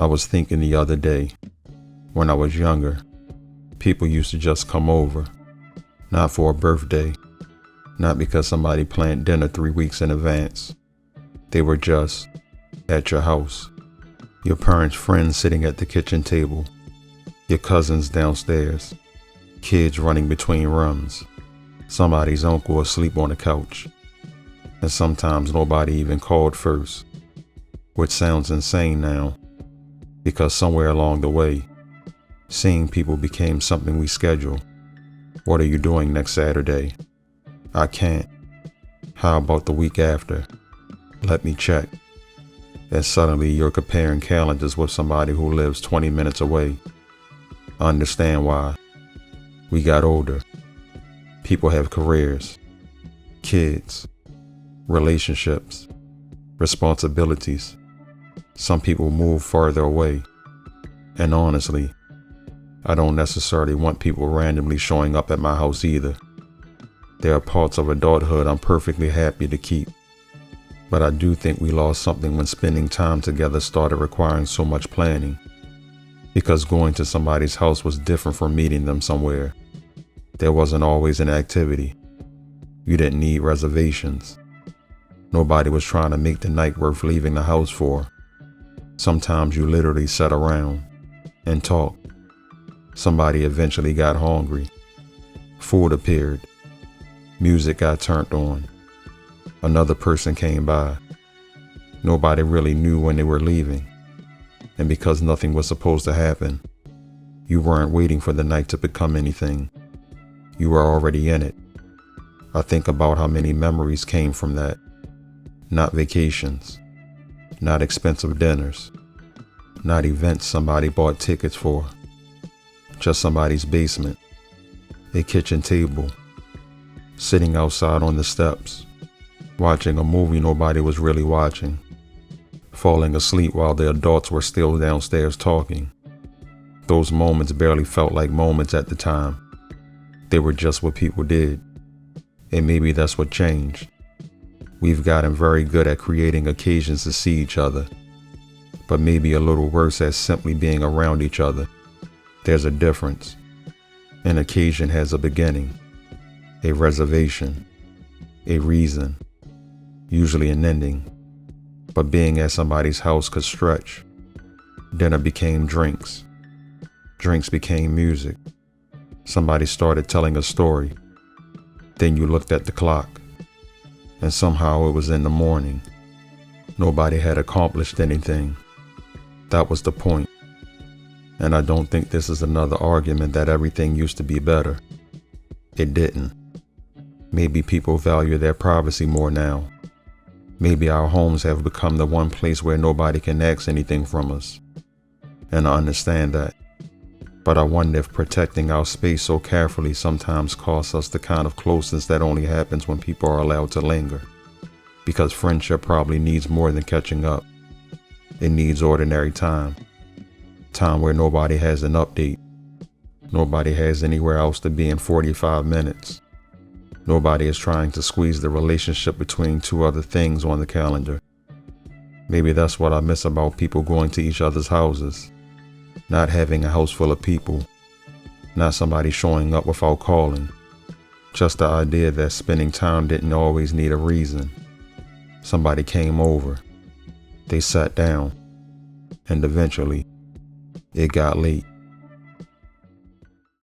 I was thinking the other day, when I was younger, people used to just come over, not for a birthday, not because somebody planned dinner 3 weeks in advance. They were just at your house, your parents' friends sitting at the kitchen table, your cousins downstairs, kids running between rooms, somebody's uncle asleep on the couch, and sometimes nobody even called first, which sounds insane now, because somewhere along the way, seeing people became something we schedule. What are you doing next Saturday? I can't. How about the week after? Let me check. And suddenly you're comparing calendars with somebody who lives 20 minutes away. I understand why. We got older. People have careers, kids, relationships, responsibilities. Some people move farther away. And honestly, I don't necessarily want people randomly showing up at my house either. There are parts of adulthood I'm perfectly happy to keep. But I do think we lost something when spending time together started requiring so much planning. Because going to somebody's house was different from meeting them somewhere. There wasn't always an activity. You didn't need reservations. Nobody was trying to make the night worth leaving the house for. Sometimes you literally sat around and talked. Somebody eventually got hungry. Food appeared. Music got turned on. Another person came by. Nobody really knew when they were leaving. And because nothing was supposed to happen, you weren't waiting for the night to become anything. You were already in it. I think about how many memories came from that. Not vacations. Not expensive dinners. Not events somebody bought tickets for. Just somebody's basement. A kitchen table. Sitting outside on the steps. Watching a movie nobody was really watching. Falling asleep while the adults were still downstairs talking. Those moments barely felt like moments at the time. They were just what people did. And maybe that's what changed. We've gotten very good at creating occasions to see each other, but maybe a little worse at simply being around each other. There's a difference. An occasion has a beginning, a reservation, a reason, usually an ending. But being at somebody's house could stretch. Dinner became drinks. Drinks became music. Somebody started telling a story. Then you looked at the clock, and somehow it was in the morning. Nobody had accomplished anything. That was the point. And I don't think this is another argument that everything used to be better. It didn't. Maybe people value their privacy more now. Maybe our homes have become the one place where nobody can ask anything from us. And I understand that. But I wonder if protecting our space so carefully sometimes costs us the kind of closeness that only happens when people are allowed to linger. Because friendship probably needs more than catching up. It needs ordinary time. Time where nobody has an update. Nobody has anywhere else to be in 45 minutes. Nobody is trying to squeeze the relationship between two other things on the calendar. Maybe that's what I miss about people going to each other's houses. Not having a house full of people. Not somebody showing up without calling. Just the idea that spending time didn't always need a reason. Somebody came over. They sat down. And eventually, it got late.